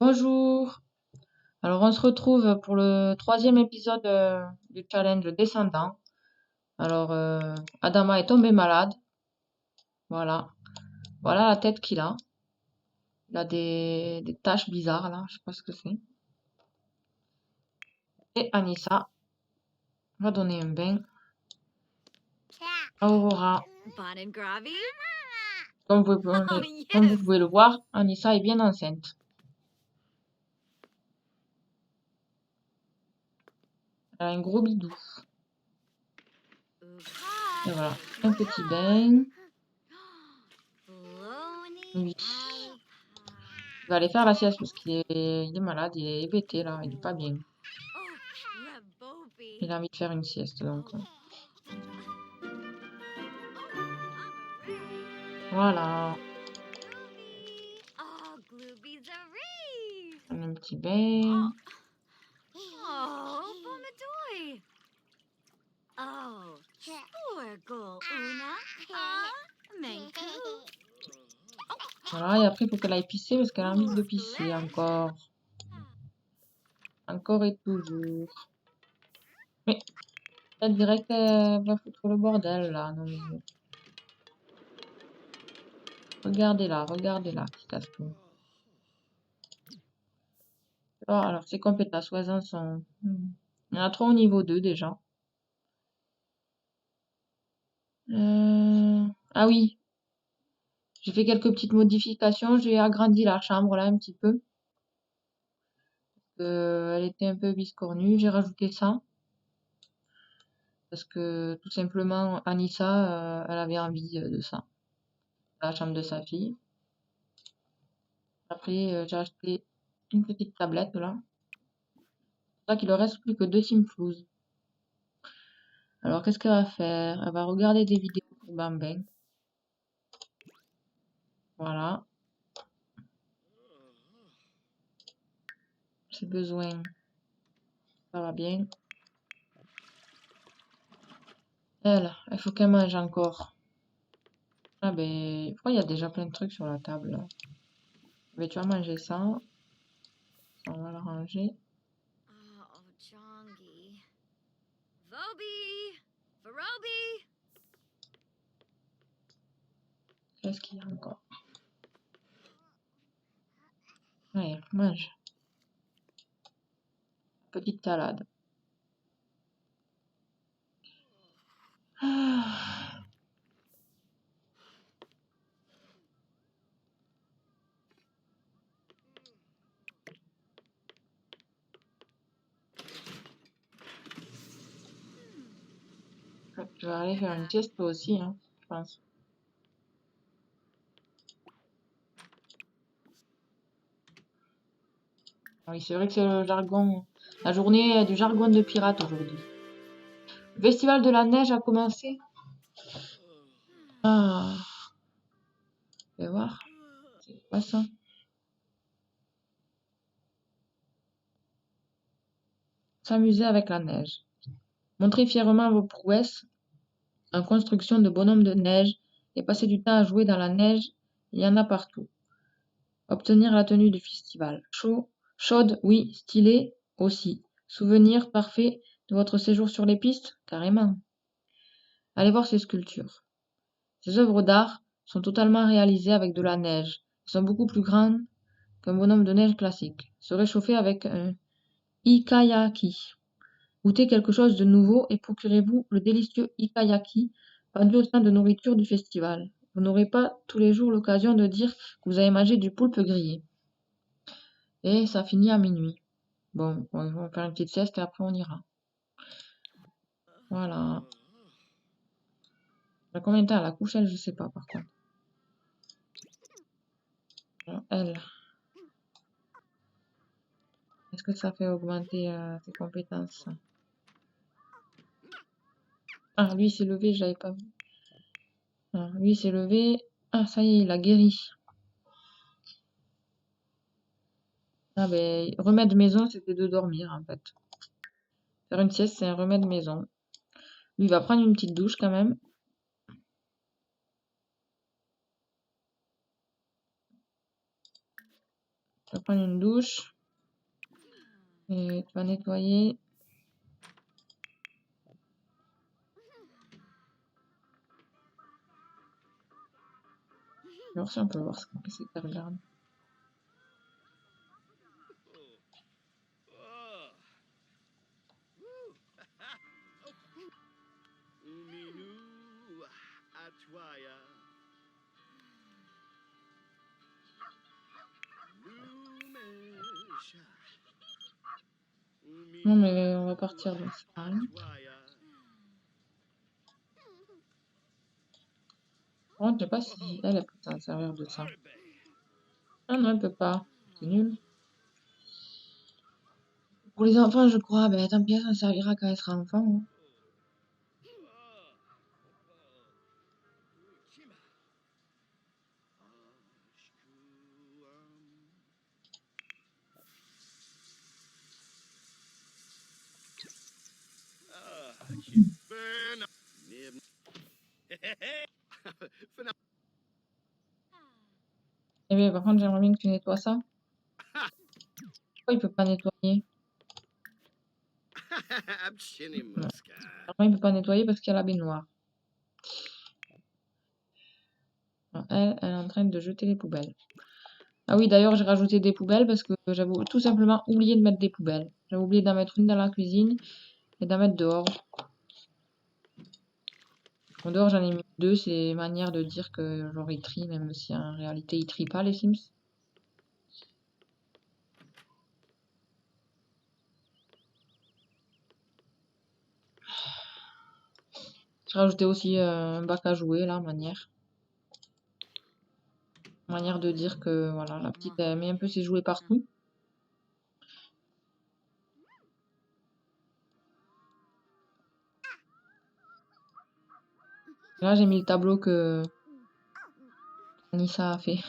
Bonjour. Alors on se retrouve pour le troisième épisode du challenge descendant. Alors Adama est tombé malade. Voilà. Voilà la tête qu'il a. Il a des taches bizarres là, je sais pas ce que c'est. Et Anissa va donner un bain à Aurora. Comme vous pouvez le voir, Anissa est bien enceinte. Elle a un gros bidou. Et voilà, un petit bain. Oui. Il va aller faire la sieste parce qu'il est malade, il est hébété là, il est pas bien. Il a envie de faire une sieste donc. Voilà. Un petit bain. Voilà, et après il faut qu'elle aille pisser parce qu'elle a envie de pisser encore. Encore et toujours. Mais elle dirait qu'elle va foutre le bordel là. Non, mais... regardez-la, qui casse tout. Oh, alors ses compétences voisins sont... Il y en a 3 au niveau 2 déjà. Ah oui, j'ai fait quelques petites modifications. J'ai agrandi la chambre là un petit peu. Elle était un peu biscornue. J'ai rajouté ça. Parce que tout simplement, Anissa, elle avait envie de ça. La chambre de sa fille. Après, j'ai acheté une petite tablette là. C'est pour ça qu'il ne reste plus que 2 Simflouz. Alors, qu'est-ce qu'elle va faire? Elle va regarder des vidéos pour Bambin. Voilà. Ses besoins, ça va bien. Il faut qu'elle mange encore. Ah ben, pourquoi il y a déjà plein de trucs sur la table là? Ben, tu vas manger ça. On va le ranger. Qu'est-ce qu'il y a encore? Allez, mange. Petite salade. Ah. Je vais aller faire une sieste aussi, hein, je pense. Ah oui, c'est vrai que c'est le jargon, la journée du jargon de pirate aujourd'hui. Le festival de la neige a commencé. Ah, je vais voir. C'est quoi ça? S'amuser avec la neige. Montrez fièrement vos prouesses en construction de bonhommes de neige et passez du temps à jouer dans la neige. Il y en a partout. Obtenir la tenue du festival. Chaude, oui. Stylée, aussi. Souvenir parfait de votre séjour sur les pistes? Carrément. Allez voir ces sculptures. Ces œuvres d'art sont totalement réalisées avec de la neige. Elles sont beaucoup plus grandes qu'un bonhomme de neige classique. Se réchauffer avec un ikayaki. Goûtez quelque chose de nouveau et procurez-vous le délicieux ikayaki vendu au stand de nourriture du festival. Vous n'aurez pas tous les jours l'occasion de dire que vous avez mangé du poulpe grillé. Et ça finit à minuit. Bon, on va faire une petite sieste et après on ira. Voilà. Combien de temps elle a couché, je sais pas par contre. Alors, elle. Est-ce que ça fait augmenter ses compétences? Ah, lui s'est levé, je l'avais pas vu. Ah, lui s'est levé. Ah, ça y est, il a guéri. Ah ben, remède maison, c'était de dormir en fait. Faire une sieste, c'est un remède maison. Lui, il va prendre une petite douche quand même. Tu vas prendre une douche. Et tu vas nettoyer. Alors si on peut voir ce qu'est-ce que tu regardes. Non mais on va partir dans ça. Par contre, je sais pas si elle peut s'en servir de ça. Ah non, elle peut pas. C'est nul. Pour les enfants, je crois, ben tant pis, elle s'en servira quand elle sera enfant. Hein. Eh bien, par contre, j'aimerais bien que tu nettoies ça. Pourquoi il peut pas nettoyer? Non. Normalement, il peut pas nettoyer parce qu'il y a la baignoire. Alors, elle est en train de jeter les poubelles. Ah oui, d'ailleurs, j'ai rajouté des poubelles parce que j'avais tout simplement oublié de mettre des poubelles. J'avais oublié d'en mettre une dans la cuisine et d'en mettre dehors. En dehors, j'en ai mis deux. C'est manière de dire que genre ils trient, même si en réalité ils trient pas les Sims. J'ai rajouté aussi un bac à jouer là, manière de dire que voilà, la petite elle met un peu ses jouets partout. Là, j'ai mis le tableau que Anissa a fait.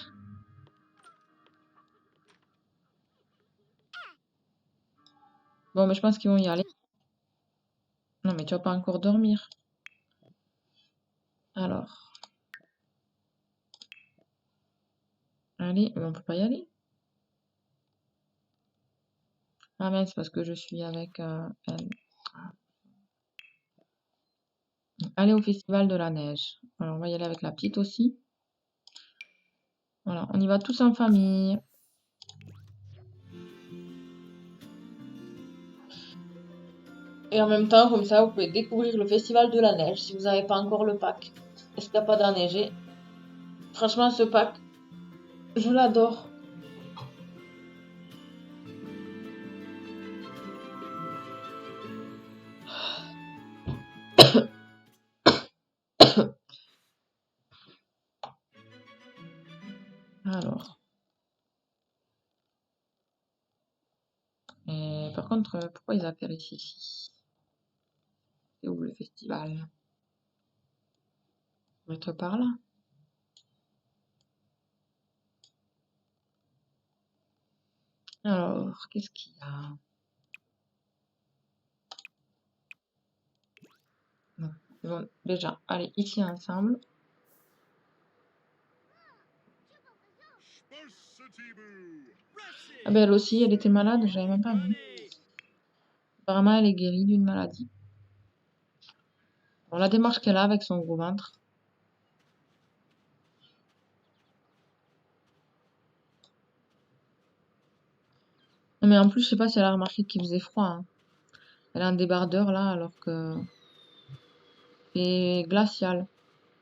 Bon, mais je pense qu'ils vont y aller. Non, mais tu vas pas encore dormir. Alors, allez, on peut pas y aller. Ah mince, c'est parce que je suis avec elle. Allez au festival de la neige. Alors, on va y aller avec la petite aussi. Voilà, on y va tous en famille. Et en même temps, comme ça, vous pouvez découvrir le festival de la neige si vous n'avez pas encore le pack. Est-ce qu'il n'y a pas d'enneigé? Franchement, ce pack, je l'adore. Alors. Et par contre, pourquoi ils atterrissent ici? C'est où le festival? On va être par là. Alors, qu'est-ce qu'il y a? Non. Bon, déjà, allez, ici ensemble. Ah ben elle aussi, elle était malade, j'avais même pas vu. Apparemment, elle est guérie d'une maladie. Bon, la démarche qu'elle a avec son gros ventre. Non, mais en plus, je sais pas si elle a remarqué qu'il faisait froid. Hein. Elle a un débardeur là, alors que c'est glacial.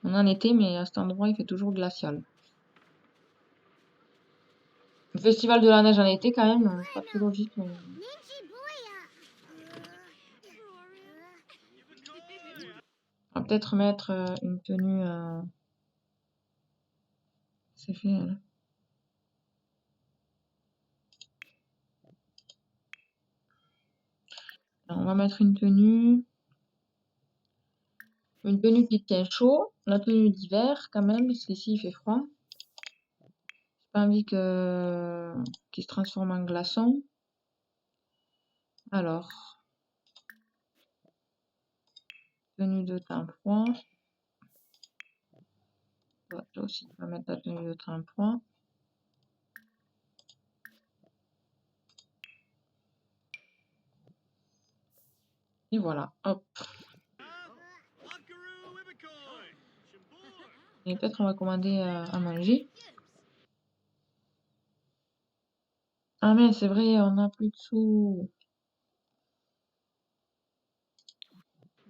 On est en été, mais à cet endroit, il fait toujours glacial. Le festival de la neige en été, quand même, c'est pas très logique. Mais... On va peut-être mettre une tenue. C'est fait, elle. Alors, on va mettre une tenue. Une tenue qui tient chaud. La tenue d'hiver, quand même, parce qu'ici, il fait froid. J'ai pas envie qu'il se transforme en glaçon. Alors, tenue de teint froid. Ouais, toi aussi, tu vas mettre ta tenue de teint froid. Et voilà, hop. Et peut-être on va commander à manger. Ah mais c'est vrai, on n'a plus de sous.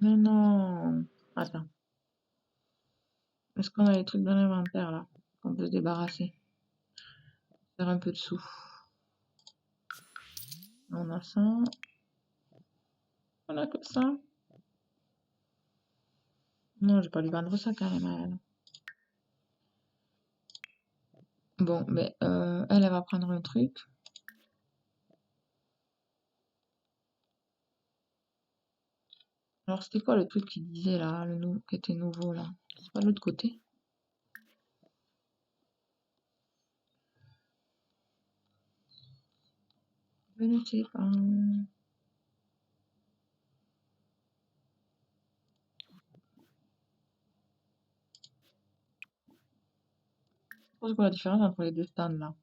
Mais non. Attends. Est-ce qu'on a les trucs dans l'inventaire là qu'on peut se débarrasser? Faire un peu de sous. On a ça. On a que ça. Non, je vais pas lui vendre ça quand même à elle. Bon, mais elle va prendre un truc. Alors c'était quoi le truc qui disait là, qui était nouveau là? C'est pas de l'autre côté? Je ne sais pas. C'est quoi la différence entre les deux stands là?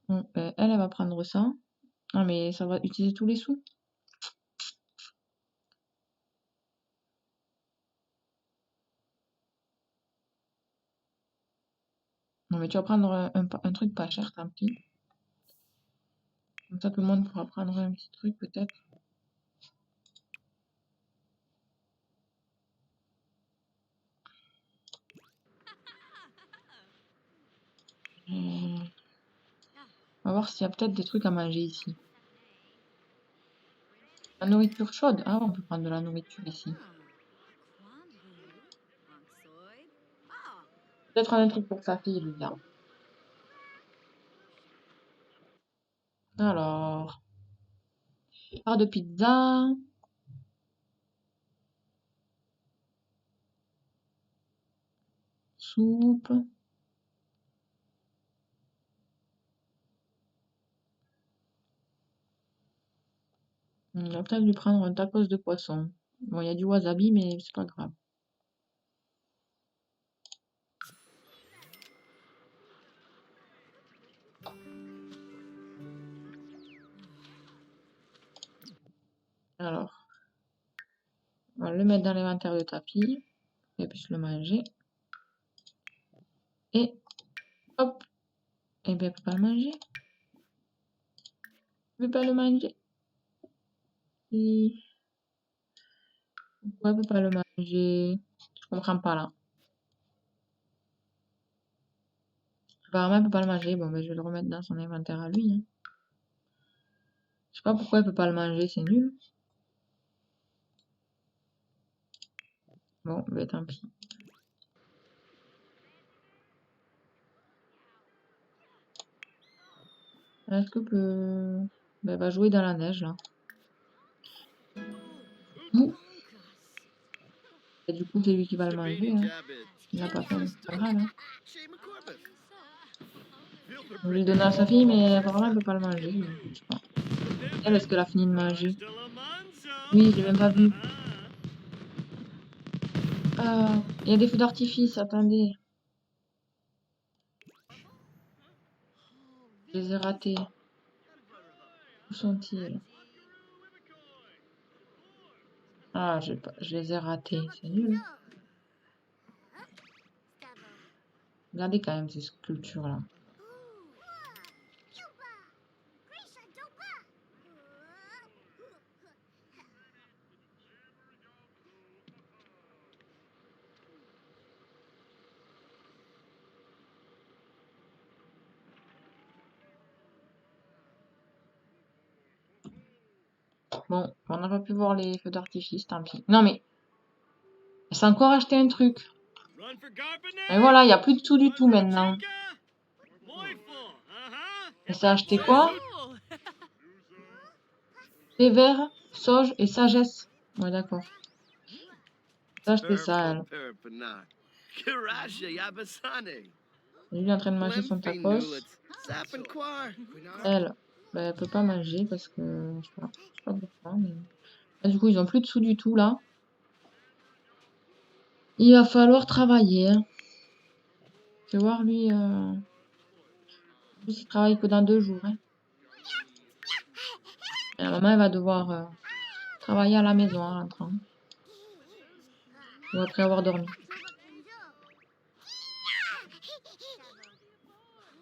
Bon, elle va prendre ça. Ah mais ça va utiliser tous les sous. Non mais tu vas prendre un truc pas cher, tant pis. Comme ça tout le monde pourra prendre un petit truc peut-être. On va voir s'il y a peut-être des trucs à manger ici. La nourriture chaude. Ah, on peut prendre de la nourriture ici. Peut-être un truc pour sa fille, lui, là. Alors, part de pizza. Soupe. On va peut-être lui prendre un tacos de poisson. Bon, il y a du wasabi, mais c'est pas grave. Alors, on va le mettre dans l'inventaire de ta fille. Qu'elle puisse le manger. Et hop. Eh bien, elle peut pas le manger. Elle peut pas le manger. Pourquoi elle peut pas le manger? Je comprends pas là. Apparemment, elle peut pas le manger. Bon, ben, je vais le remettre dans son inventaire à lui. Hein. Je sais pas pourquoi elle peut pas le manger, c'est nul. Bon, ben tant pis. Est-ce que peut... Ben, elle va jouer dans la neige là. Ouh. Et du coup, c'est lui qui va le manger. Hein. Il n'a pas faim, mais c'est pas grave. Hein. Je vais le donner à sa fille, mais apparemment, elle peut pas le manger. Je sais pas. Elle, est-ce qu'elle a fini de manger? Oui, je l'ai même pas vu. Il y a des feux d'artifice, attendez. Je les ai ratés. Où sont-ils? Ah, je les ai ratés, c'est nul. Regardez quand même ces sculptures-là. Bon, on n'a pas pu voir les feux d'artifice, tant pis. Non mais, elle s'est encore acheté un truc. Et voilà, il n'y a plus de sous du tout maintenant. Elle s'est acheté quoi? Thé vert, sauge et sagesse. Ouais, d'accord. Elle s'est acheté ça, elle. Lui est en train de manger son tacos. Elle, ben, elle peut pas manger parce que je sais pas pourquoi. Mais... Ah, du coup, ils ont plus de sous du tout là. Il va falloir travailler. Hein. Tu vas voir lui, il travaille que dans 2 jours. Hein. La maman, elle va devoir travailler à la maison en rentrant. Ou après avoir dormi.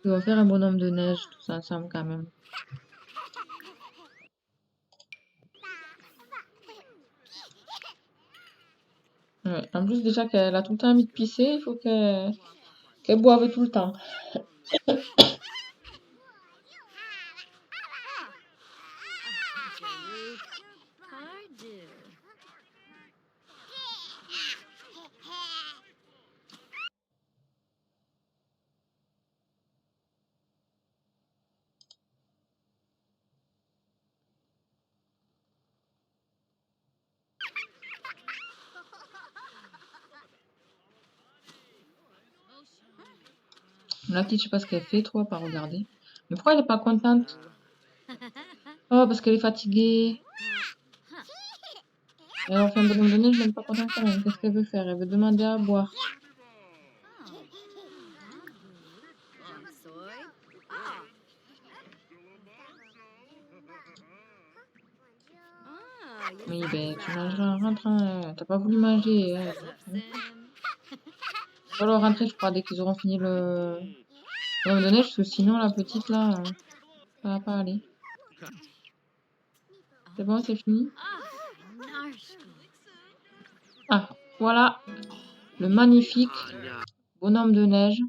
Ils vont faire un bonhomme de neige tous ensemble quand même. Ouais. En plus, déjà qu'elle a tout le temps envie de pisser, il faut qu'elle boive tout le temps. La petite, je sais pas ce qu'elle fait, trop, à pas regarder. Mais pourquoi elle est pas contente? Oh, parce qu'elle est fatiguée. Et alors, on fait un bonhomme de neige, elle n'est pas contente quand même. Qu'est-ce qu'elle veut faire? Elle veut demander à boire. Oui, ben, tu mangeras en rentrant. T'as pas voulu manger. Il va falloir rentrer, je crois, dès qu'ils auront fini le bonhomme de neige, parce que sinon, la petite, là, ça va pas aller. C'est bon, c'est fini? Ah, voilà le magnifique bonhomme de neige.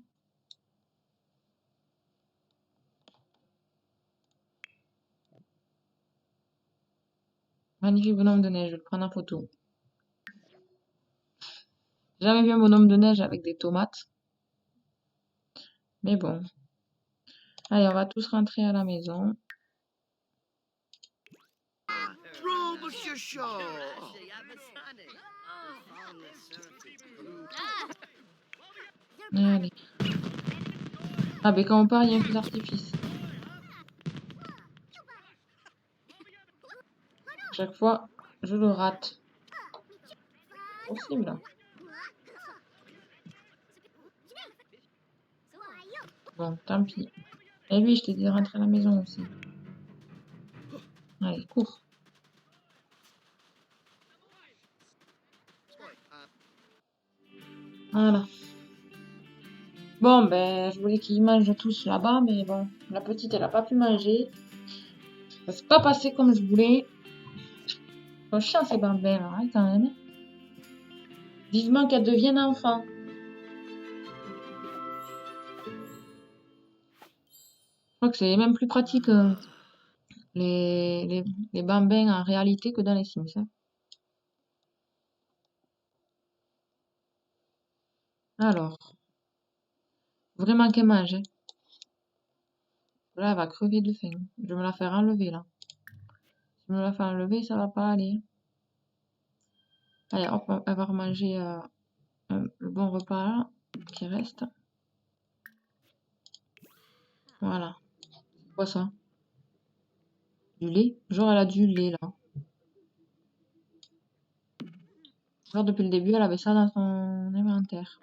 Magnifique bonhomme de neige, je vais le prendre en photo. J'ai jamais vu un bonhomme de neige avec des tomates. Mais bon. Allez, on va tous rentrer à la maison. Allez. Ah, ben quand on part, il y a un feu d'artifice. Chaque fois, je le rate. Possible. Bon, tant pis. Et lui, je t'ai dit de rentrer à la maison aussi. Allez, cours. Voilà. Bon, ben, je voulais qu'ils mangent tous là-bas, mais bon, la petite, elle a pas pu manger. Ça s'est pas passé comme je voulais. Faut chiant ces bambins là, hein, quand même. Vivement qu'elle devienne enfant. Je crois que c'est même plus pratique les bambins en réalité que dans les Sims. Hein. Alors, vraiment qu'elle mange. Hein. Là, elle va crever de faim. Je vais me la faire enlever là. Si je me la fais enlever, ça va pas aller. Allez, hop, elle va remanger le bon repas là, qui reste. Voilà. C'est quoi ça? Du lait? Genre, elle a du lait là. Genre, depuis le début, elle avait ça dans son inventaire.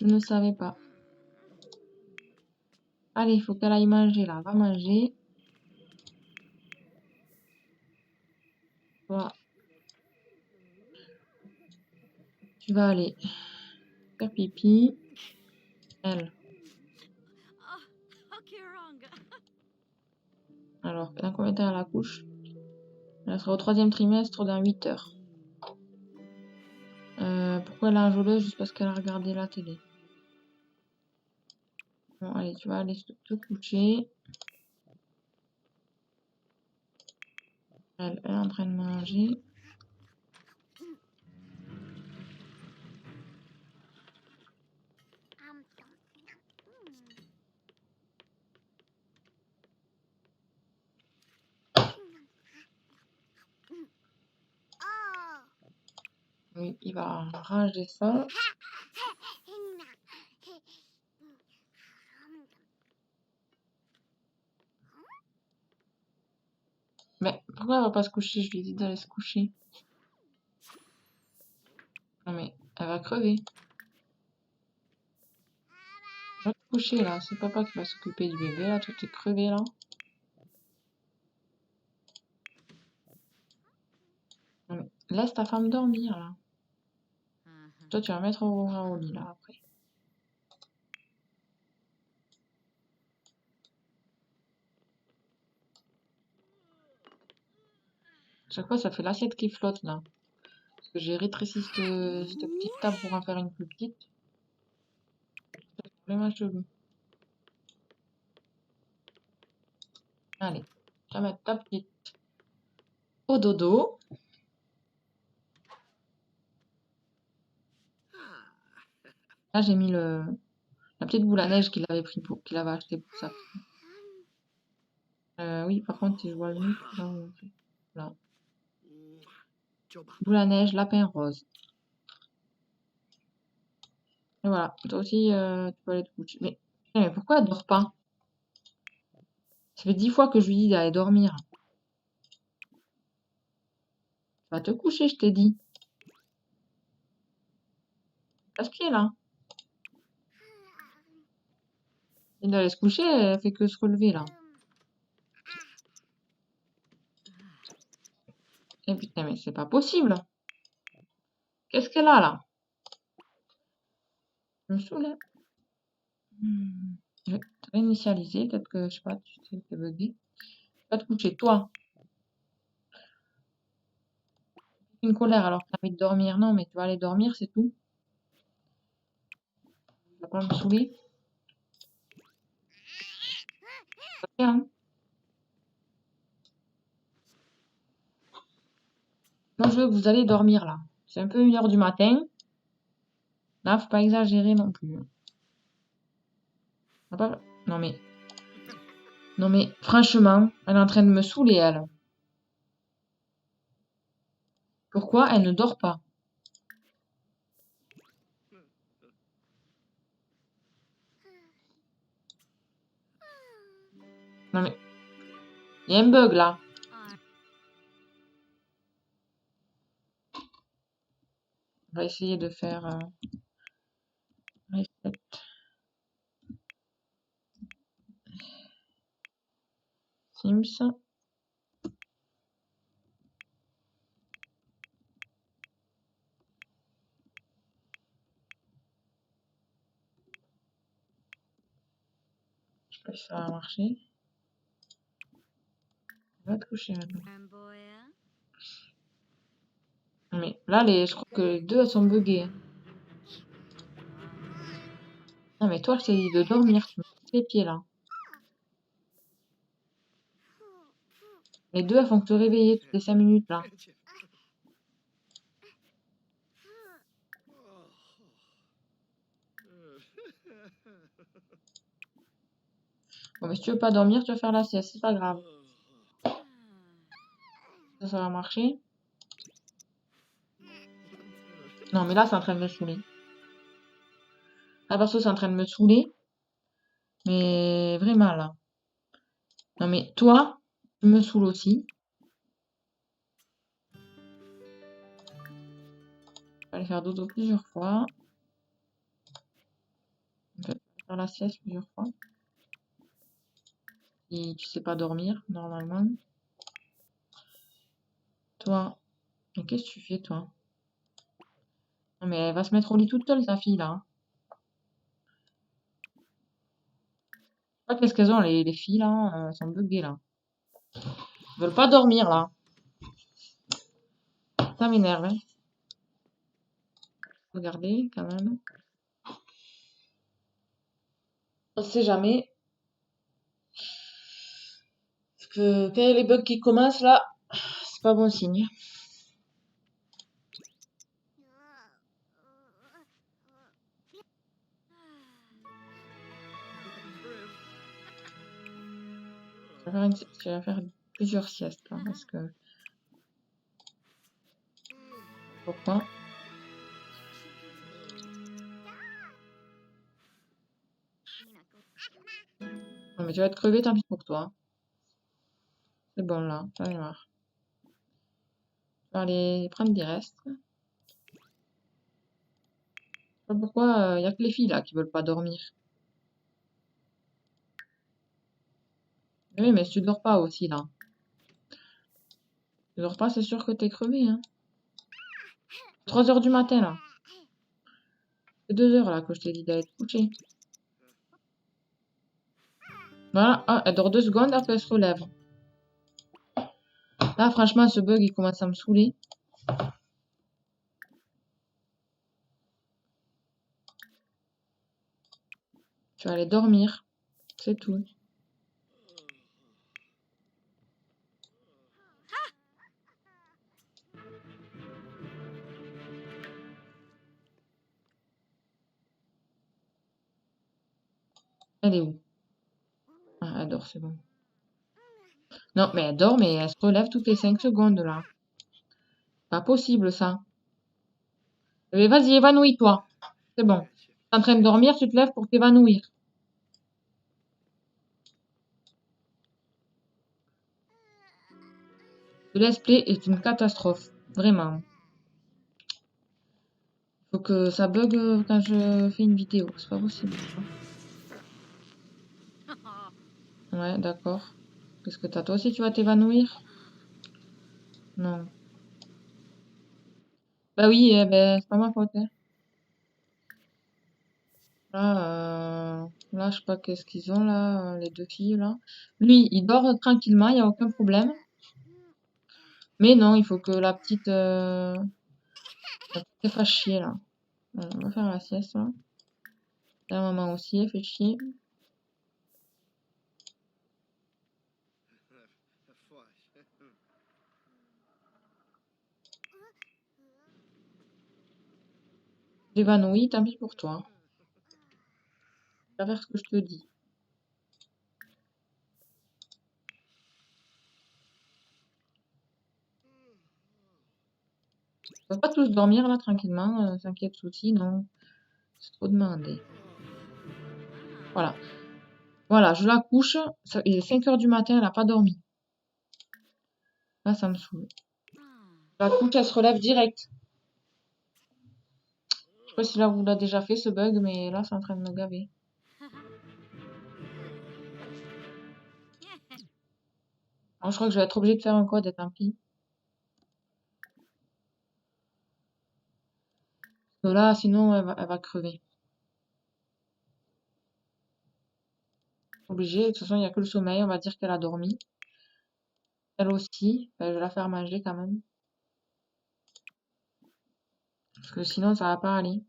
Je ne savais pas. Allez, il faut qu'elle aille manger là. Va manger. Voilà. Tu vas aller faire pipi. Elle. Alors, dans combien de temps elle accouche? Elle sera au 3e trimestre dans 8 heures. Pourquoi elle a enjôleuse? Juste parce qu'elle a regardé la télé. Bon, allez, tu vas aller te coucher. Elle est en train de manger. Oui, il va ranger ça. Mais pourquoi elle va pas se coucher? Je lui ai dit d'aller se coucher. Non mais, elle va crever. Va te coucher là. C'est papa qui va s'occuper du bébé là. Toi t'es crevé là. Non, mais laisse ta femme dormir là. Toi tu vas mettre au lit là après. Chaque fois ça fait l'assiette qui flotte là. Parce que j'ai rétréci cette petite table pour en faire une plus petite. C'est vraiment chelou. Allez, tu vas mettre ta petite au dodo. Là j'ai mis la petite boule à neige qu'il avait acheté pour ça. Oui, par contre, si je vois le mur, là. Boule à neige, lapin rose. Et voilà, toi aussi, tu peux aller te coucher. Mais pourquoi elle dort pas? Ça fait 10 fois que je lui dis d'aller dormir. Va te coucher, je t'ai dit. Casse-pied, là. Et d'aller se coucher, elle fait que se relever, là. Et putain, mais c'est pas possible. Qu'est-ce qu'elle a, là? Je me saoule. Je vais te réinitialiser. Peut-être que, je sais pas, tu sais, t'es bugué. Va te coucher, toi. Une colère alors que t'as envie de dormir. Non, mais tu vas aller dormir, c'est tout. Tu vas pas me saouler. Hein. Moi, je veux que vous allez dormir, là. C'est un peu 1h du matin. Là, faut pas exagérer non plus. Non mais... Non mais, franchement, elle est en train de me saouler, elle. Pourquoi elle ne dort pas? Non mais, il y a un bug, là. On va essayer de faire... reset. Sims. Je sais pas si ça va marcher. Va te coucher maintenant. Non mais, là, je crois que les deux, elles sont buggées. Non mais toi, je t'ai dit de dormir. Tu me casses les pieds, là. Les deux, elles font que te réveiller toutes les 5 minutes, là. Bon, mais si tu veux pas dormir, tu vas faire la sieste. C'est pas grave. Ça va marcher. Non, mais là, c'est en train de me saouler. Là, perso, c'est en train de me saouler. Mais vraiment, là. Non, mais toi, tu me saoules aussi. Je vais aller faire dodo plusieurs fois. Je vais faire la sieste plusieurs fois. Et tu sais pas dormir, normalement. Toi, mais qu'est-ce que tu fais, toi? Non, mais elle va se mettre au lit toute seule, sa fille, là. Hein. Je sais pas qu'est-ce qu'elles ont, les filles, là. Elles sont buggées, là. Elles veulent pas dormir, là. Ça m'énerve, hein. Regardez, quand même. On sait jamais. Parce que quand il y a les bugs qui commencent, là, c'est pas bon signe. Je vais faire plusieurs siestes, là. Parce que... Pourquoi? Non, mais tu vas te crever, tant pis pour toi. C'est bon, là. Ça y marche. Je vais aller prendre des restes. Je sais pas pourquoi il y a que les filles, là, qui veulent pas dormir. Oui, mais si tu dors pas aussi, là. Tu dors pas, c'est sûr que t'es crevé, hein. 3 heures du matin, là. C'est 2 heures, là, que je t'ai dit d'aller te coucher. Voilà. Ah, elle dort 2 secondes, après elle se relève. Là, franchement, ce bug, il commence à me saouler. Tu vas aller dormir. C'est tout. Elle est où? Ah, elle dort, c'est bon. Non, mais elle dort, mais elle se relève toutes les 5 secondes, là. Pas possible, ça. Mais vas-y, évanouis-toi. C'est bon. T'es en train de dormir, tu te lèves pour t'évanouir. Le let's play est une catastrophe. Vraiment. Faut que ça bug quand je fais une vidéo. C'est pas possible. Ouais, d'accord. Qu'est-ce que t'as? Toi aussi, tu vas t'évanouir? Non. Bah oui, ben, c'est pas ma faute, hein. Là, je sais pas qu'est-ce qu'ils ont, là, les deux filles, là. Lui, il dort tranquillement, il n'y a aucun problème. Mais non, il faut que la petite elle fasse chier, là. Bon, on va faire la sieste, là. La maman aussi, elle fait chier. L'évanouie, tant pis pour toi. Tu vas faire ce que je te dis. On va pas tous dormir, là, tranquillement, s'inquiète souci, non. C'est trop demandé. Voilà. Voilà, je la couche. Il est 5 heures du matin, elle n'a pas dormi. Là, ça me saoule. Je la couche, elle se relève direct. Je sais pas si là, vous l'a déjà fait, ce bug, mais là, c'est en train de me gaver. Alors, je crois que je vais être obligée de faire un code, et tant pis. Parce que là, sinon, elle va crever. Obligée. De toute façon, il n'y a que le sommeil. On va dire qu'elle a dormi. Elle aussi. Je vais la faire manger quand même. Parce que sinon, ça va pas aller.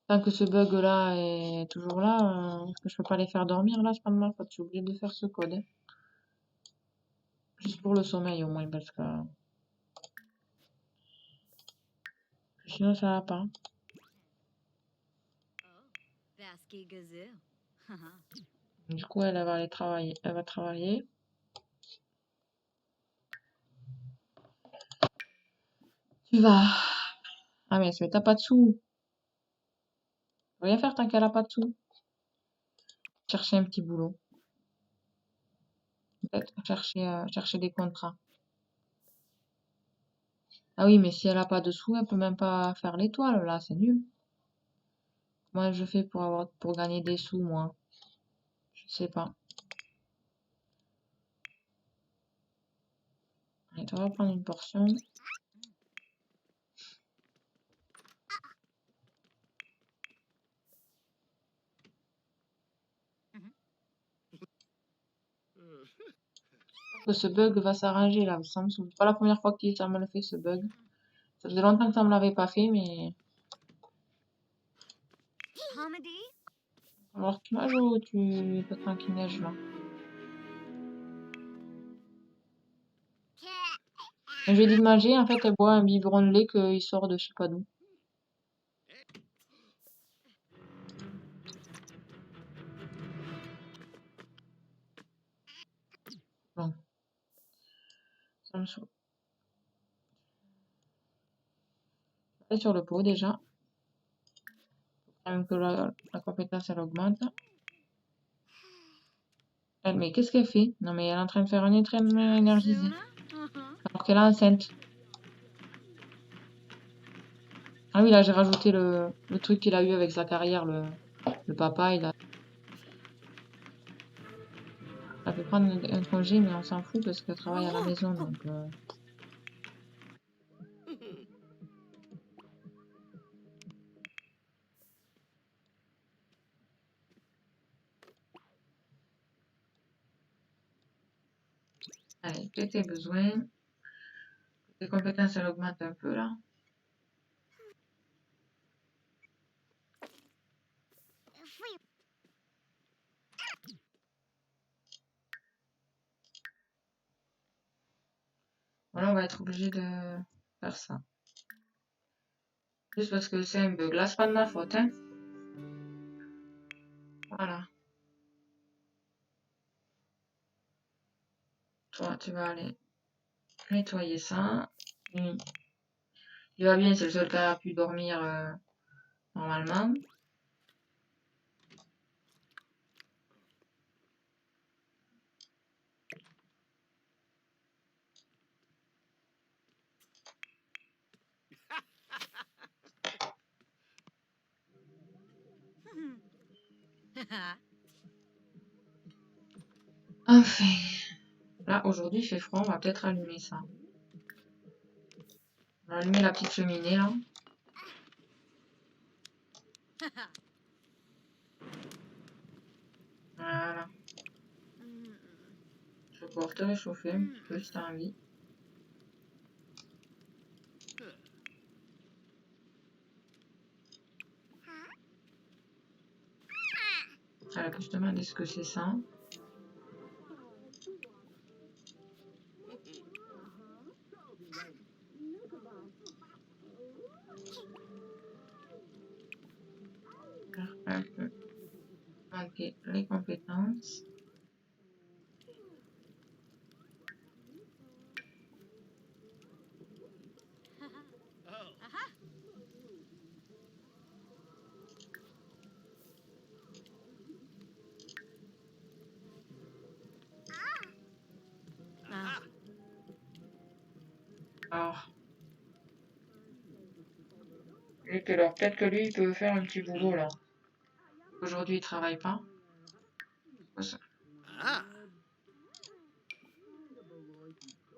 Tant que ce bug-là est toujours là, que je peux pas les faire dormir, là, c'est pas de ma faute. Je suis obligée de faire ce code, hein. Juste pour le sommeil, au moins, parce que sinon, ça va pas. Du coup, elle va aller travailler. Elle va travailler. Tu vas. Ah, mais t'as pas de sous. Rien faire tant qu'elle a pas de sous. Chercher un petit boulot. Peut-être chercher des contrats. Ah oui, mais si elle a pas de sous, elle peut même pas faire l'étoile, là, c'est nul. Moi, je fais pour gagner des sous, moi. Je sais pas. Allez, on va prendre une portion. Que ce bug va s'arranger, là. Ça me saoule. C'est pas la première fois que ça me le fait, ce bug. Ça faisait longtemps que ça me l'avait pas fait, mais... Alors, tu nages ou tu peux tranquille-neige, là? Je lui ai dit de manger, en fait, elle boit un biberon de lait qu'il sort de je sais pas d'où. Bon, ça me saoule. Elle est sur le pot, déjà. Quand même que la compétence, elle augmente. Mais qu'est-ce qu'elle fait? Non, mais elle est en train de faire un entraînement énergisé. Alors qu'elle est enceinte. Ah oui, là, j'ai rajouté le truc qu'il a eu avec sa carrière, le papa, il a... Elle peut prendre un congé, mais on s'en fout parce qu'elle travaille à la maison. Donc, allez, fais tes besoins. Tes compétences, elles augmentent un peu là. Voilà, on va être obligé de faire ça. Juste parce que c'est un bug. Là, c'est pas de ma faute, hein. Voilà. Toi, tu vas aller nettoyer ça. Lui, il va bien, c'est le seul qui a pu dormir normalement. Enfin. Là, aujourd'hui, il fait froid, on va peut-être allumer ça. On va allumer la petite cheminée, là. Voilà. Je vais pouvoir te réchauffer un petit peu si t'as envie. Elle peut se demander ce que c'est ça. Un peu. Ok, les compétences. Alors, lui, peut-être que lui, il peut faire un petit boulot, là. Aujourd'hui, il travaille pas.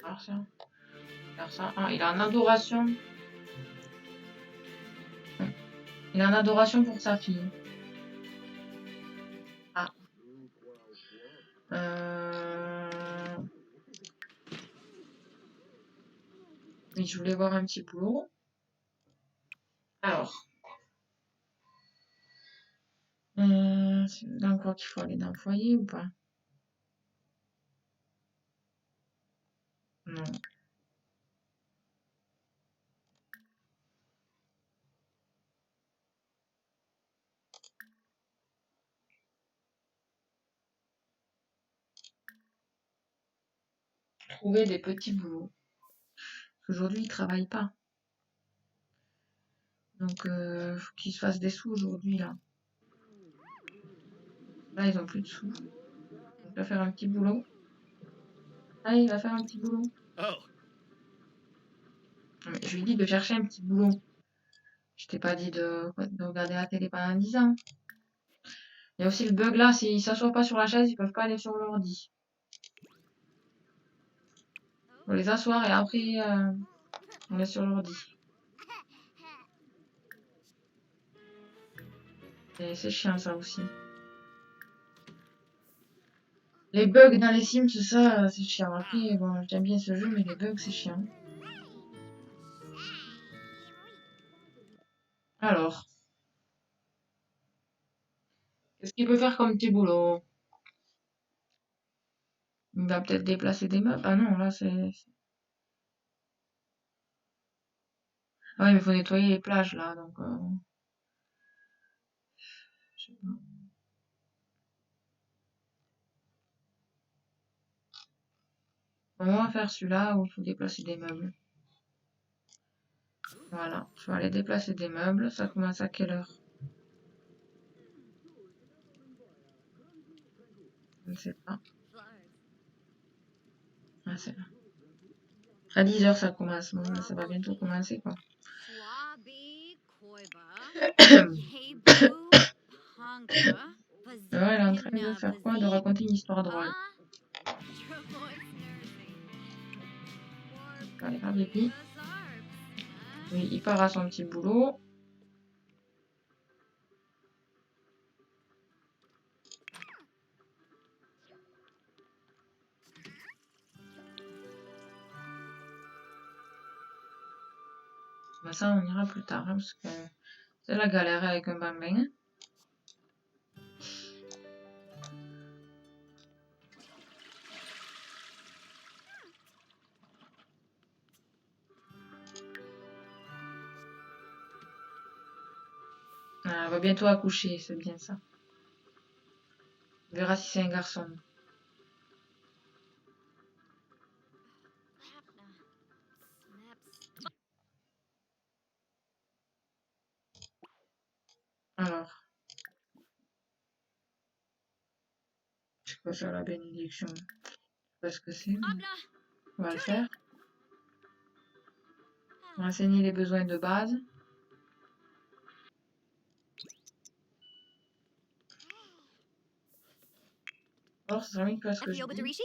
Alors, ça. Faire ça. Ah, il est en adoration. Il est en adoration pour sa fille. Ah. Oui, je voulais voir un petit boulot. Alors. C'est dans quoi qu'il faut aller dans le foyer ou pas? Non. Trouver des petits boulots. Aujourd'hui, ils travaillent pas. Donc, faut qu'ils se fassent des sous aujourd'hui, là. Là, ils ont plus de sous. Donc, il va faire un petit boulot. Ah, il va faire un petit boulot. Mais je lui dis de chercher un petit boulot. Je t'ai pas dit de regarder la télé pendant 10 ans. Il y a aussi le bug là, s'ils s'assoient pas sur la chaise, ils peuvent pas aller sur l'ordi. Faut les asseoir et après, on est sur l'ordi. Et c'est chiant ça aussi. Les bugs dans les Sims, ça, c'est chiant. Après, bon, j'aime bien ce jeu, mais les bugs, c'est chiant. Alors, qu'est-ce qu'il peut faire comme petit boulot? Il va peut-être déplacer des meubles. Ah non, là, c'est... Ah oui, mais il faut nettoyer les plages, là, donc... je sais pas. Bon, on va faire celui-là où il faut déplacer des meubles. Voilà, je vais aller déplacer des meubles. Ça commence à quelle heure? Je ne sais pas. Ah, c'est là. À 10 heures, ça commence. Bon, là, ça va bientôt commencer, quoi. Alors, elle est en train de faire quoi? De raconter une histoire drôle. Allez, va, Bibi. Oui, il part à son petit boulot. Mais ça, on ira plus tard, hein, parce que c'est la galère avec un bambin. Ah, elle va bientôt accoucher, c'est bien ça. On verra si c'est un garçon. Alors, c'est quoi ça, la bénédiction? Je sais pas ce que c'est, mais on va le faire. Renseigner les besoins de base. Alors, c'est vraiment pas ce que je dis.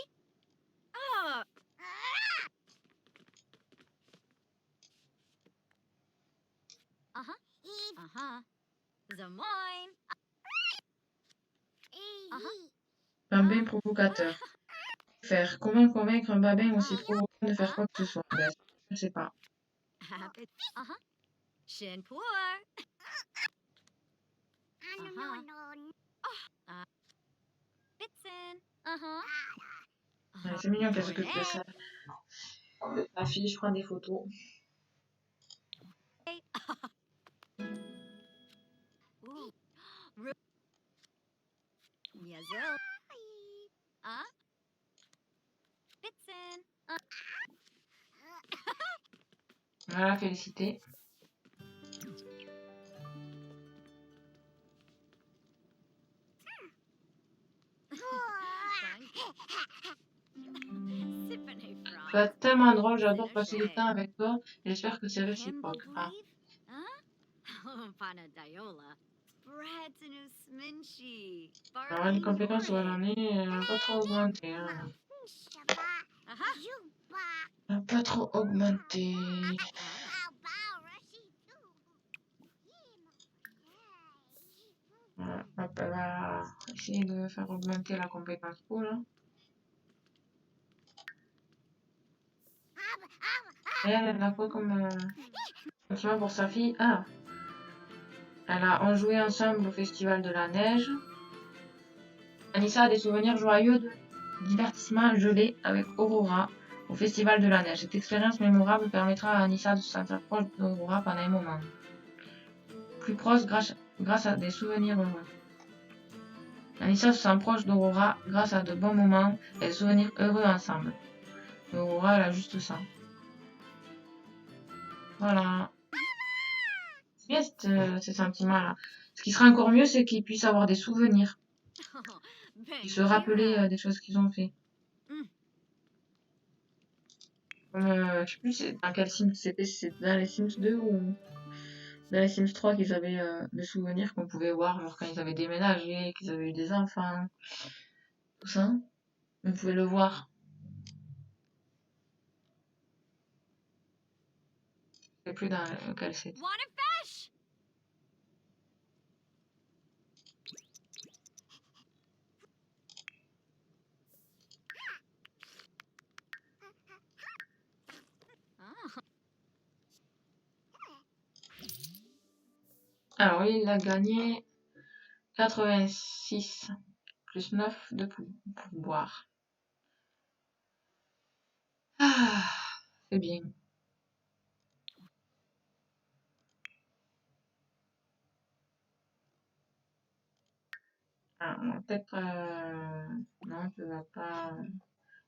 Bambin provocateur. Faire. Comment convaincre un bambin aussi provoquant de faire quoi que ce soit? Ben, je sais pas. Ouais, c'est mignon qu'elle s'occupe de ça. La fille, je prends des photos. Voilà, félicité. Tu es tellement drôle, j'adore passer du temps avec toi. J'espère que c'est réciproque. Ah. Alors, une compétence sur l'année, elle n'a pas trop augmenté. Hein. Elle n'a pas trop augmenté. Voilà, hop, elle va essayer de faire augmenter la compétence pro là. Et elle a quoi comme document pour sa fille? Ah, elle a On jouait ensemble au Festival de la Neige. Anissa a des souvenirs joyeux de divertissement gelé avec Aurora au Festival de la Neige. Cette expérience mémorable permettra à Anissa de se sentir proche d'Aurora pendant un moment. Plus proche grâce à des souvenirs heureux. Anissa se sent proche d'Aurora grâce à de bons moments et des souvenirs heureux ensemble. Et Aurora, elle a juste ça. Voilà. C'est bien ce sentiment-là. Ce qui serait encore mieux, c'est qu'ils puissent avoir des souvenirs. Et se rappeler des choses qu'ils ont fait. Comme, je sais plus dans quel Sims c'était, si c'était dans les Sims 2 ou dans les Sims 3 qu'ils avaient des souvenirs qu'on pouvait voir, genre quand ils avaient déménagé, qu'ils avaient eu des enfants, tout ça. On pouvait le voir. Je sais plus dans lequel c'était. Alors oui, il a gagné 86 plus 9 de pouvoir. Ah, c'est bien. Ah, on va peut-être... non, je vais pas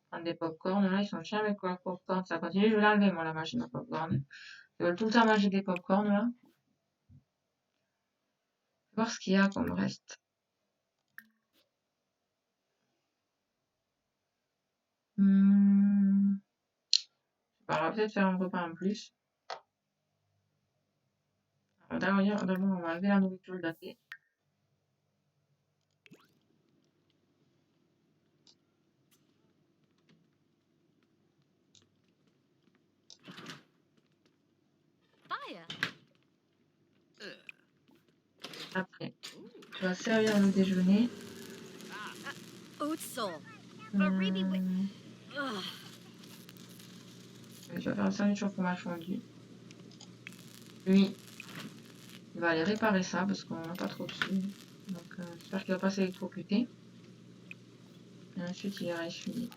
prendre des pop-corn. Là, ils sont chiants avec le pop-corn. Ça continue, je vais l'enlever, moi, la machine à pop-corn. Ils veulent tout le temps manger des pop-corn, là. Je vais voir ce qu'il y a comme reste. Hmm. On va peut-être faire un repas en plus. D'abord, on va enlever la nourriture datée. Après, tu vas servir le déjeuner. Hum, Tu vas faire un sandwich au fromage fondu. Lui, il va aller réparer ça parce qu'on n'a pas trop dessus. Donc, j'espère qu'il va pas s'électrocuter. Et ensuite, il ira essuyer.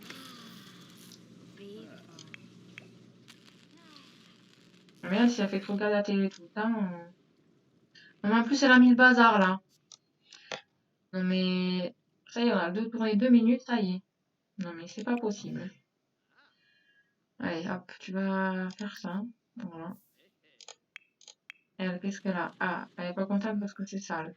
Mais là, si elle fait trop regarder la télé tout le temps. Non, mais en plus, elle a mis le bazar là. Non, mais ça y est, on a tourné 2 minutes, ça y est. Non, mais c'est pas possible. Allez, hop, tu vas faire ça. Voilà. Elle, qu'est-ce qu'elle a? Ah, elle est pas contente parce que c'est sale.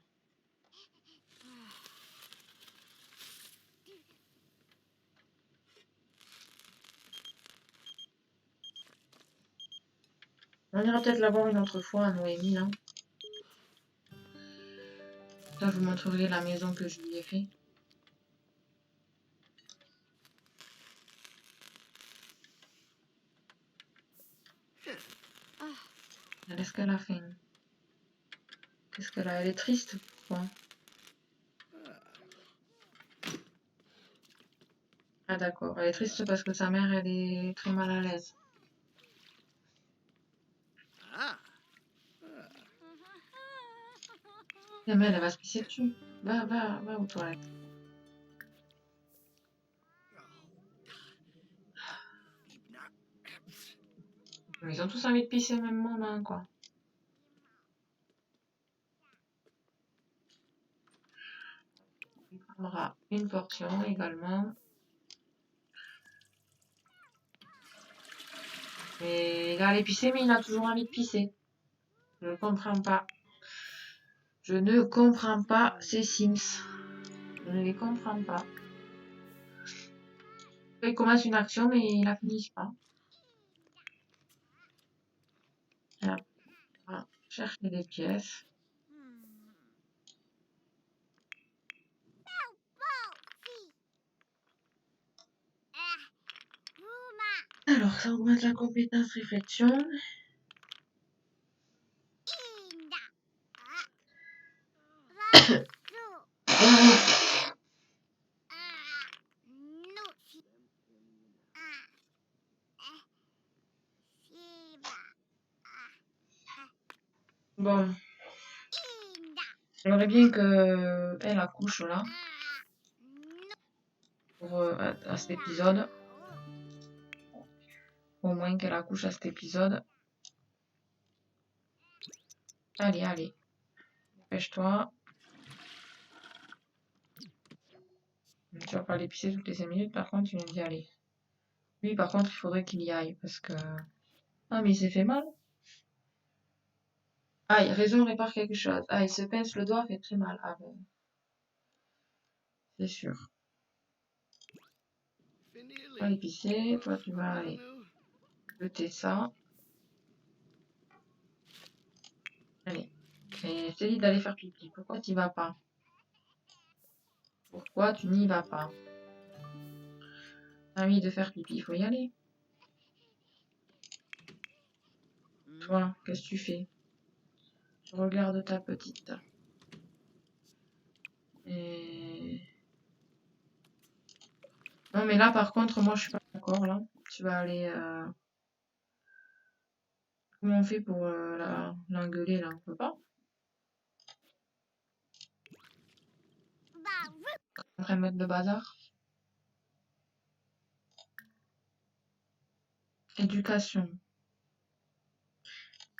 On ira peut-être la voir une autre fois à Noémie, là. Là, je vous montrerai la maison que je lui ai fait. Est-ce qu'elle a faim? Qu'est-ce qu'elle a? Elle est triste, pourquoi? Ah d'accord, elle est triste parce que sa mère, elle est très mal à l'aise. La mère, elle va se pisser dessus. Va aux toilettes. Mais ils ont tous envie de pisser au même moment, quoi. Il prendra une portion également. Et il a allé pisser, mais il a toujours envie de pisser. Je ne comprends pas. Je ne comprends pas ces Sims. Je ne les comprends pas. Il commence une action, mais il la finit pas. Là, on va chercher des pièces. Alors, ça augmente la compétence réflexion. Bon, j'aimerais bien que elle accouche là pour à cet épisode. Au moins qu'elle accouche à cet épisode. Allez, allez. Dépêche-toi. Tu vas pas aller pisser toutes les 5 minutes, par contre, tu me dis allez. Lui, par contre, il faudrait qu'il y aille parce que. Ah, mais il s'est fait mal. Ah, raison répare quelque chose. Ah, il se pince le doigt, fait très mal. Ah, ben, c'est sûr. Tu vas aller pisser, toi, tu vas aller jeter ça. Allez. Et je t'ai dit d'aller faire pipi. Pourquoi tu vas pas? Pourquoi tu n'y vas pas? T'as envie de faire pipi, il faut y aller. Toi, qu'est-ce que tu fais? Je regarde ta petite. Et... Non, mais là, par contre, moi, je suis pas d'accord, là. Tu vas aller... Comment on fait pour l'engueuler, là? On peut pas? En train de mettre le bazar. Éducation.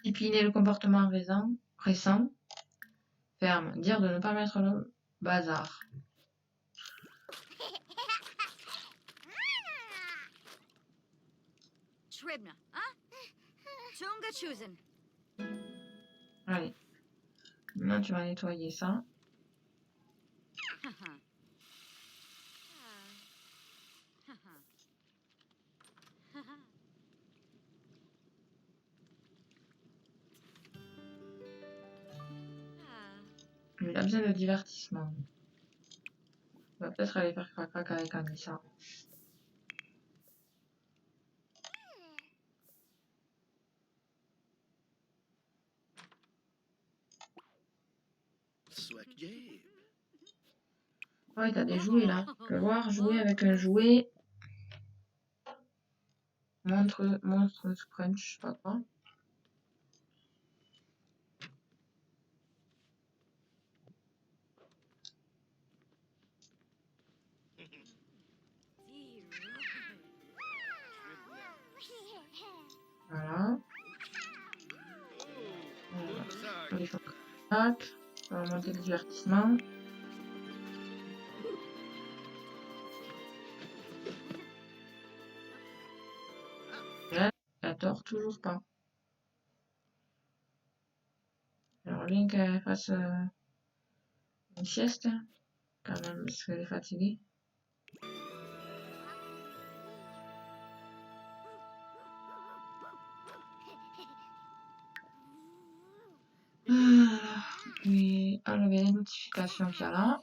Discipliner le comportement récent. Ferme. Dire de ne pas mettre le bazar. Allez. Maintenant, tu vas nettoyer ça. Il a besoin de divertissement. On va peut-être aller faire crac-crac avec Anissa. Ouais, t'as des jouets là. Tu peux voir, jouer avec un jouet. Monstre Crunch, je sais pas quoi. Voilà. Les chocolats. On va monter le divertissement. Elle dort toujours pas. Alors, bien qu'elle fasse une sieste, quand même, parce qu'elle est fatiguée. Oui, enlever les notifications qu'il y a là.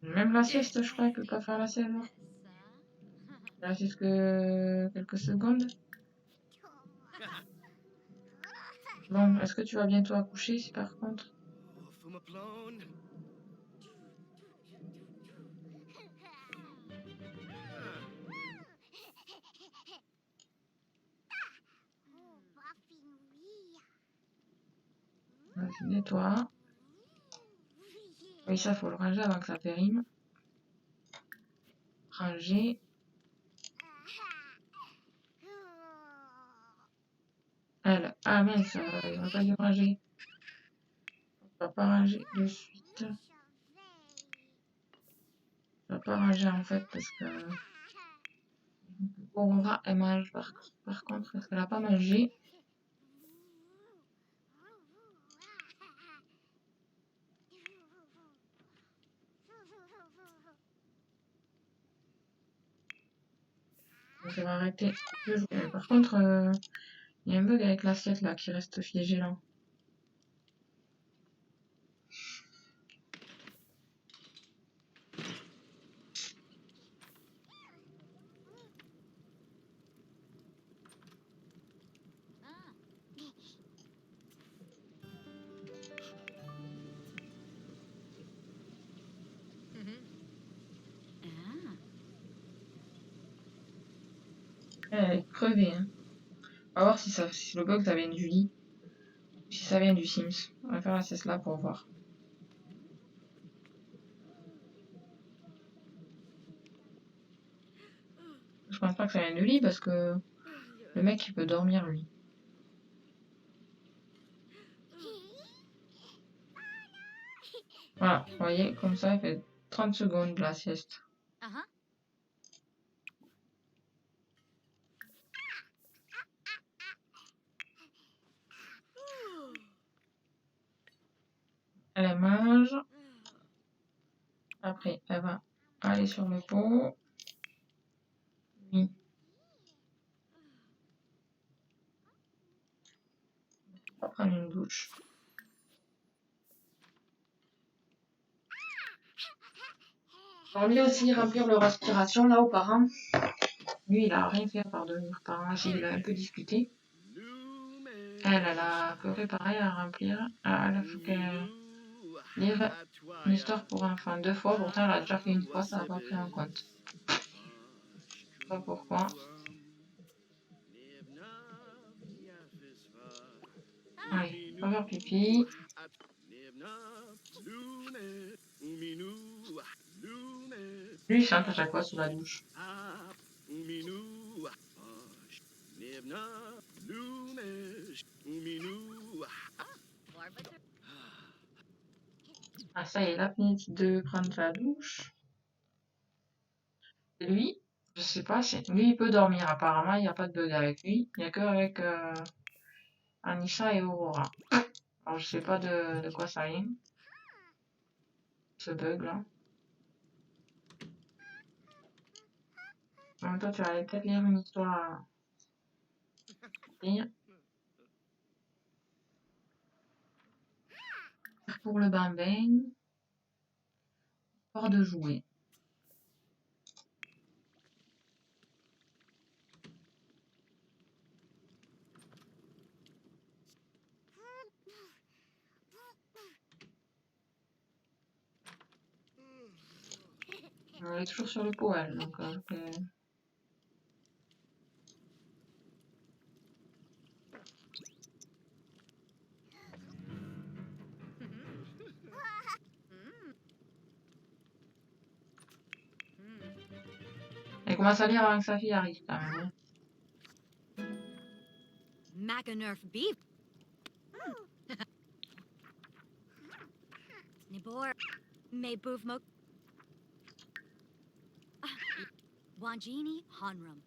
Même la sieste, je crois qu'elle peut pas faire la sieste. Elle a juste que quelques secondes. Bon, est-ce que tu vas bientôt accoucher, si par contre? Vas-y, nettoie. Oui, ça, faut le ranger avant que ça périme. Ranger. Elle. Ah mince, il va pas dû ranger. On va pas ranger de suite. On va pas ranger en fait parce que Aurora elle mange par contre parce qu'elle a pas mangé. Donc elle va arrêter de jouer. Par contre, il y a un bug avec l'assiette là qui reste figé là. Elle est crevée. Hein. On va voir si le bug ça vient du lit. Si ça vient du Sims. On va faire la sieste là pour voir. Je pense pas que ça vient du lit parce que le mec il peut dormir lui. Voilà, vous voyez, comme ça il fait 30 secondes la sieste. Elle mange. Après, elle va aller sur le pot. Oui. On va prendre une douche. On lui aussi remplir leur aspiration là aux parents. Lui, il a rien fait à part devenir parent. Il a un peu discuté. Elle a pleuré pareil à remplir. Elle a fait qu'elle lire une histoire pour enfants 2 fois. Pourtant, elle a déjà fait une fois, ça n'a pas pris en compte. Je sais pas pourquoi. Allez, on va faire pipi. Lui, il chante à chaque fois sous la douche. Ah, ça y est, la fini de prendre sa douche. Et lui, je sais pas, lui, il peut dormir. Apparemment, il n'y a pas de bug avec lui. Il n'y a que avec Anisha et Aurora. Alors, je sais pas de quoi ça vient. Ce bug là. En même temps, tu vas aller peut-être lire une histoire à lire. Pour le bambin. Hors de jouer. On est toujours sur le poêle, donc ok. Elle commence à lire avant que sa fille arrive quand même. Macanerf beef. Nibor. Mayboov mo. Wanjini Honrum.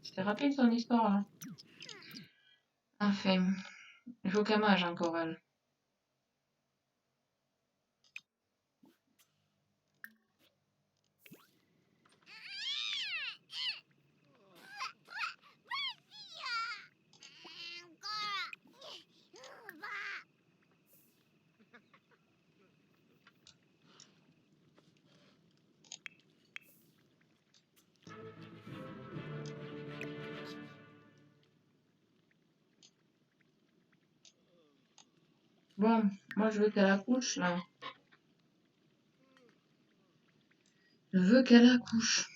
C'était rapide son histoire là. Enfin, il faut qu'elle mange encore elle. Bon, moi je veux qu'elle accouche là. Je veux qu'elle accouche.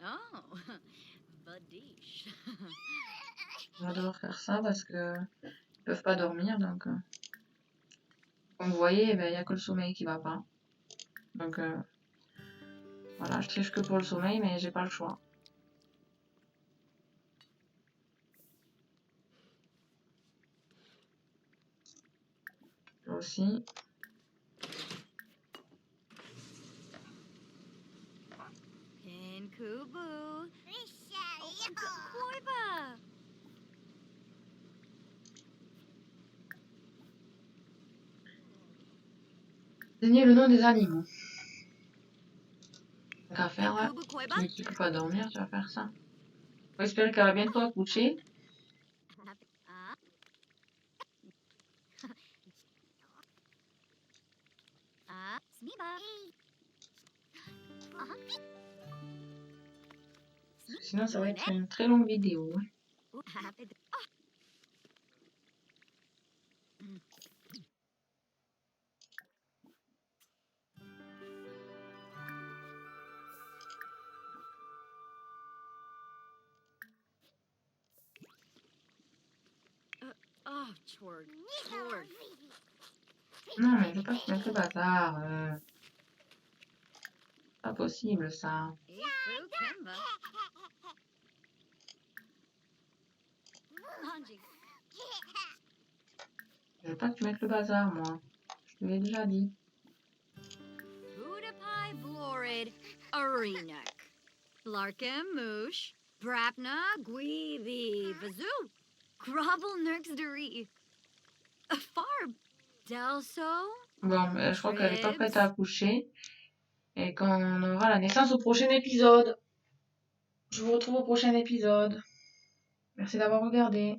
Oh, Vadish. On va devoir faire ça parce que ils peuvent pas dormir donc. Comme vous voyez, il n'y a que le sommeil qui va pas. Donc voilà, je triche que pour le sommeil, mais j'ai pas le choix. Là aussi. Pinkubu. Koiba. Désigner le nom des animaux. Donc à faire, ouais. Pinkubu Koiba. Celui qui peut pas dormir, tu vas faire ça. Faut espérer qu'elle va bientôt accoucher. Smiba. Sinon, ça va être une très longue vidéo. Oh, Chorg. Chorg. Non, mais je veux pas que tu mettes le bazar. Pas possible, ça. Ifu Kimba. Anji. Je veux pas que tu mettes le bazar, moi. Je te l'ai déjà dit. Budapai Blorid. Arenak. Larkem Moosh. Brapna Guivi Vazoo. Grobble Nurksduri. Farb. Delso. Bon, je crois qu'elle est pas prête à accoucher. Et quand on aura la naissance au prochain épisode. Je vous retrouve au prochain épisode. Merci d'avoir regardé.